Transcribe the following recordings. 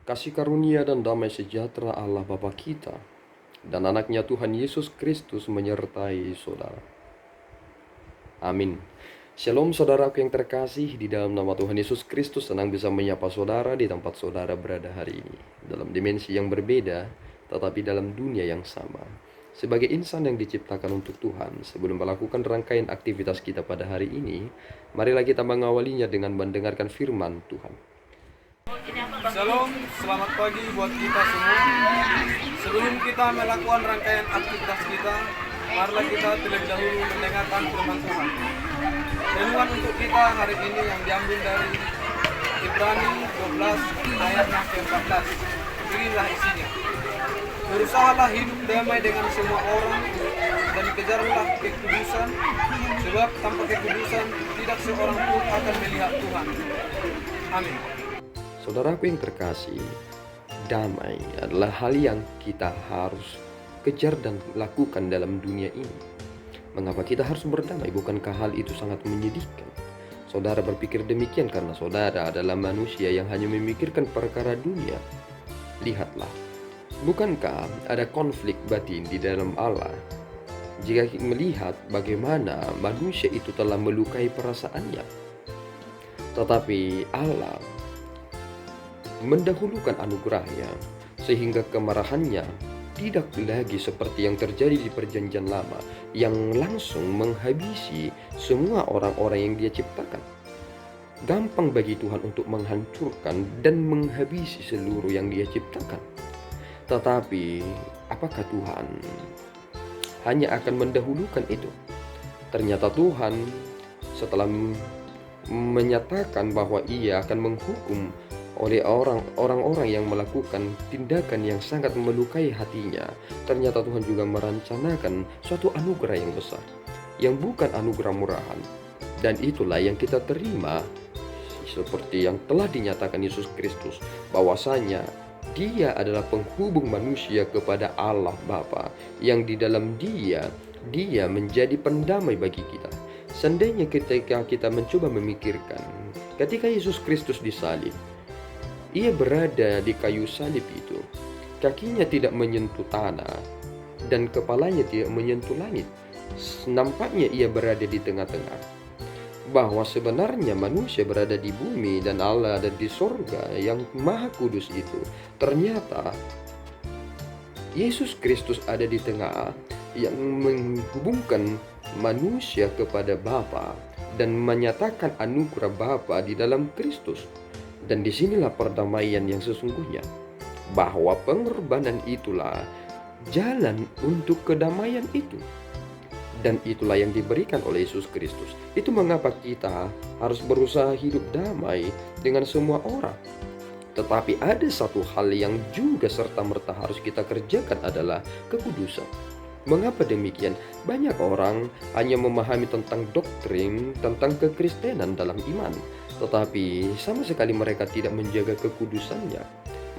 Kasih karunia dan damai sejahtera Allah Bapa kita dan anaknya Tuhan Yesus Kristus menyertai saudara. Amin. Shalom saudaraku yang terkasih, di dalam nama Tuhan Yesus Kristus senang bisa menyapa saudara di tempat saudara berada hari ini. Dalam dimensi yang berbeda, tetapi dalam dunia yang sama. Sebagai insan yang diciptakan untuk Tuhan, sebelum melakukan rangkaian aktivitas kita pada hari ini, marilah kita mengawalinya dengan mendengarkan firman Tuhan. Shalom, selamat pagi buat kita semua. Sebelum kita melakukan rangkaian aktivitas kita, marilah kita terlebih dahulu mendengarkan firman Tuhan. Renungan untuk kita hari ini yang diambil dari Ibrani 12 ayat 14. Inilah isinya. Berusahalah hidup damai dengan semua orang dan kejarlah kekudusan, sebab tanpa kekudusan tidak seorang pun akan melihat Tuhan. Amin. Saudaraku yang terkasih, damai adalah hal yang kita harus kejar dan lakukan dalam dunia ini. Mengapa kita harus berdamai? Bukankah hal itu sangat menyedihkan? Saudara berpikir demikian karena saudara adalah manusia yang hanya memikirkan perkara dunia. Lihatlah, bukankah ada konflik batin di dalam Allah? Jika melihat bagaimana manusia itu telah melukai perasaannya, tetapi Allah mendahulukan anugerahnya sehingga kemarahannya tidak lagi seperti yang terjadi di perjanjian lama yang langsung menghabisi semua orang-orang yang dia ciptakan. Gampang bagi Tuhan untuk menghancurkan dan menghabisi seluruh yang dia ciptakan. Tetapi apakah Tuhan hanya akan mendahulukan itu? Ternyata Tuhan setelah menyatakan bahwa ia akan menghukum oleh orang-orang yang melakukan tindakan yang sangat melukai hatinya, ternyata Tuhan juga merencanakan suatu anugerah yang besar, yang bukan anugerah murahan. Dan itulah yang kita terima, seperti yang telah dinyatakan Yesus Kristus, bahwasanya Dia adalah penghubung manusia kepada Allah Bapa, yang di dalam Dia menjadi pendamai bagi kita. Seandainya ketika kita mencoba memikirkan, ketika Yesus Kristus disalib, ia berada di kayu salib itu, kakinya tidak menyentuh tanah dan kepalanya tidak menyentuh langit. Nampaknya ia berada di tengah-tengah, bahwa sebenarnya manusia berada di bumi dan Allah ada di sorga yang maha kudus itu. Ternyata Yesus Kristus ada di tengah yang menghubungkan manusia kepada Bapa dan menyatakan anugerah Bapa di dalam Kristus. Dan disinilah perdamaian yang sesungguhnya, bahwa pengorbanan itulah jalan untuk kedamaian itu. Dan itulah yang diberikan oleh Yesus Kristus. Itu mengapa kita harus berusaha hidup damai dengan semua orang. Tetapi ada satu hal yang juga serta-merta harus kita kerjakan adalah kekudusan. Mengapa demikian? Banyak orang hanya memahami tentang doktrin, tentang kekristenan dalam iman, tetapi sama sekali mereka tidak menjaga kekudusannya.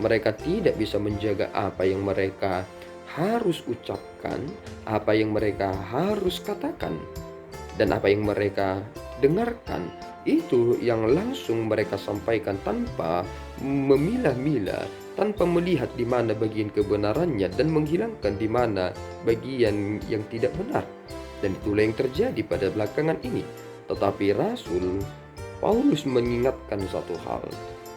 Mereka tidak bisa menjaga apa yang mereka harus ucapkan, apa yang mereka harus katakan, dan apa yang mereka dengarkan. Itu yang langsung mereka sampaikan tanpa memilah-milah, tanpa melihat di mana bagian kebenarannya dan menghilangkan di mana bagian yang tidak benar. Dan itulah yang terjadi pada belakangan ini. Tetapi Rasul Paulus mengingatkan satu hal,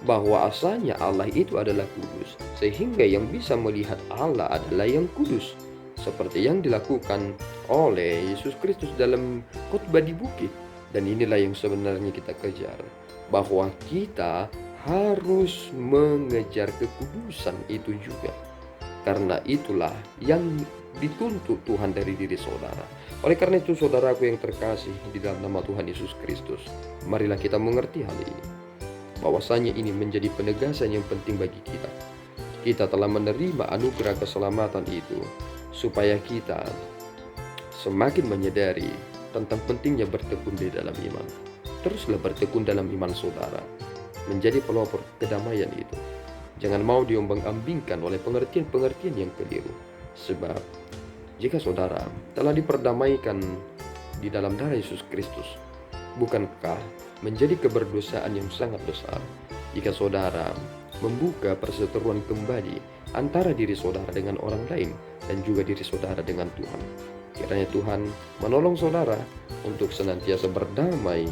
bahwa asalnya Allah itu adalah kudus, sehingga yang bisa melihat Allah adalah yang kudus, seperti yang dilakukan oleh Yesus Kristus dalam khotbah di bukit. Dan inilah yang sebenarnya kita kejar, bahwa kita harus mengejar kekudusan itu juga, karena itulah yang dituntut Tuhan dari diri saudara. Oleh karena itu, saudaraku yang terkasih di dalam nama Tuhan Yesus Kristus, marilah kita mengerti hal ini, bahwasanya ini menjadi penegasan yang penting bagi kita. Kita telah menerima anugerah keselamatan itu supaya kita semakin menyadari tentang pentingnya bertekun di dalam iman. Teruslah bertekun dalam iman saudara, menjadi pelopor kedamaian itu. Jangan mau diombang-ambingkan oleh pengertian-pengertian yang keliru. Sebab jika saudara telah diperdamaikan di dalam darah Yesus Kristus, bukankah menjadi keberdosaan yang sangat besar jika saudara membuka perseteruan kembali antara diri saudara dengan orang lain dan juga diri saudara dengan Tuhan. Kiranya Tuhan menolong saudara untuk senantiasa berdamai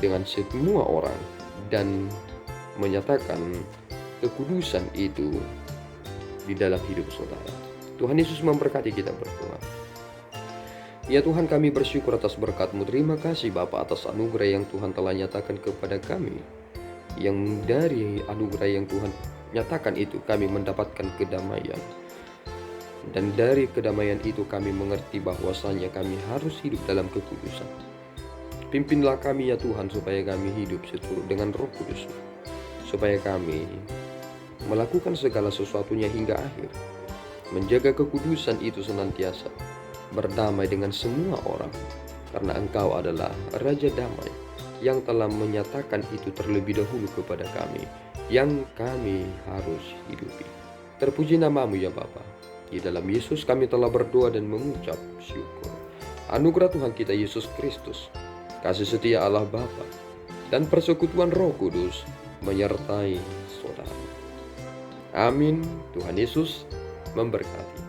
dengan semua orang dan menyatakan kekudusan itu di dalam hidup saudara. Tuhan Yesus memberkati kita berdua. Ya Tuhan, kami bersyukur atas berkat-Mu. Terima kasih Bapa atas anugerah yang Tuhan telah nyatakan kepada kami. Yang dari anugerah yang Tuhan nyatakan itu kami mendapatkan kedamaian. Dan dari kedamaian itu kami mengerti bahwasanya kami harus hidup dalam kekudusan. Pimpinlah kami ya Tuhan supaya kami hidup seturut dengan Roh Kudus, supaya kami melakukan segala sesuatunya hingga akhir. Menjaga kekudusan itu senantiasa berdamai dengan semua orang, karena Engkau adalah Raja Damai yang telah menyatakan itu terlebih dahulu kepada kami, yang kami harus hidupi. Terpuji nama-Mu ya Bapa. Di dalam Yesus kami telah berdoa dan mengucap syukur. Anugerah Tuhan kita Yesus Kristus, kasih setia Allah Bapa, dan persekutuan Roh Kudus menyertai saudara. Amin. Tuhan Yesus memberkati.